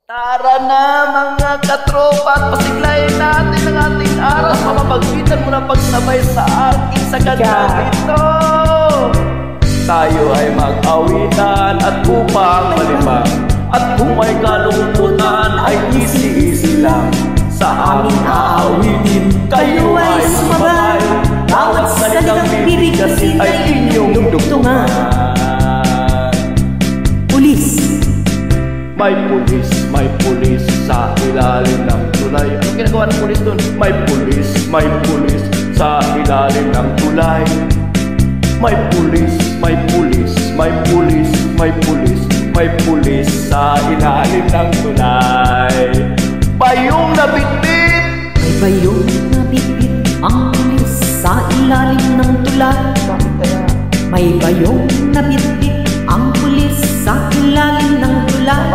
Tara na mga katropa at pasiglayin natin ang ating aras. Mamapagpitan mo ng pagsabay sa aking sagandang ito. Tayo ay mag-awitan at upang malibang. At kung may kalungkutan ay easy-easy lang. Sa aming aawitin kayo ay sumabay. Bawat salitang bibigasin ay inyong dugtungan. May pulis sa ilalim ng tulay. Anong ginagawa ng pulis doon? May pulis sa ilalim ng tulay. May pulis sa ilalim ng tulay. Bayong nabitbit, may bayong nabitbit ang pulis sa ilalim ng tulay. May bayong nabitbit ang pulis sa ilalim ng tulay.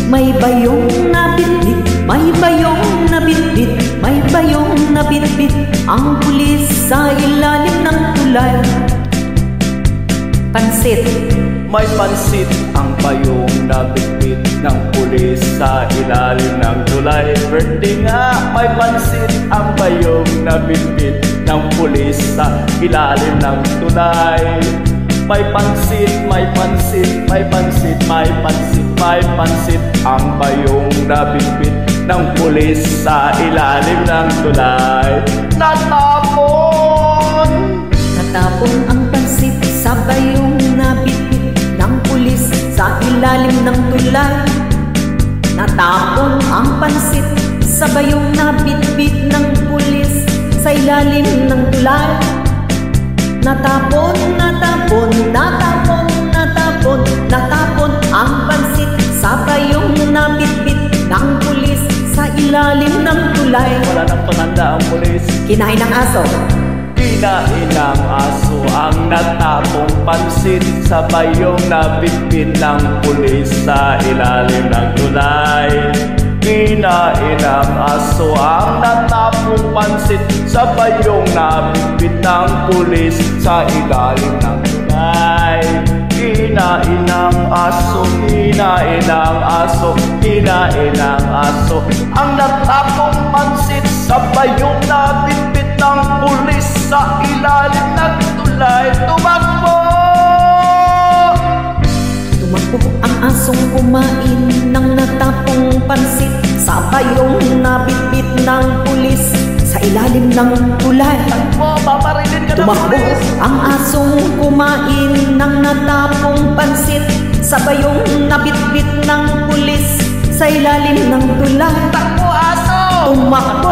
May bayong nabitbit, may bayong nabitbit, may bayong nabitbit ang pulis sa ilalim ng tulay. Pansit. May pansit ang bayong nabitbit ng pulis sa ilalim ng tulay. Birthday nga, may pansit ang bayong nabitbit ng pulis sa ilalim ng tulay. May pansit ang bayong nabitbit ng pulis sa ilalim ng tulay. Natapon ang pansit sa bayong nabitbit ng pulis sa ilalim ng tulay. Natapon ang pansit sa bayong nabitbit ng pulis sa ilalim ng tulay. Natapon ang pansit sa bayong nabitbit ng pulis sa ilalim ng tulay. Wala nang pananda ang pulis. Kinain ng aso. Kinain ng aso ang natapong pansit sa bayong nabitbit ng pulis sa ilalim ng tulay. Kinain ng aso ang natapong pansit sa bayong nabitbit ng pulis sa ilalim ng tulay. Kinain ng aso ang natapong pansit sa bayong nabitbit ng pulis sa ilalim ng tulay. Tumakbo ang asong kumain ng natapong pansit sa bayong nabitbit ng pulis sa ilalim ng tulay. Tumakbo ang asong kumain ng natapong pansit sa bayong nabitbit ng pulis sa ilalim ng tulay. Takbo aso! Tumakbo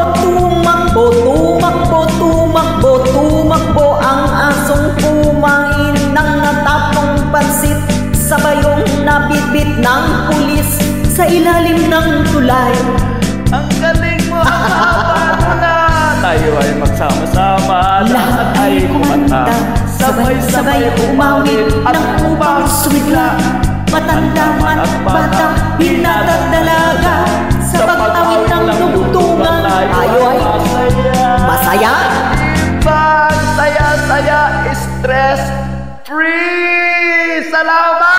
ang asong kumain ng natapong pansit sa bayong nabitbit ng pulis sa ilalim ng tulay. Ang galing mo, ang haba na. Tayo ay magsama-sama, lahat ay kumanta, sabay-sabay umawit at upang sumigla. Matanda man at bata, binata at dalaga,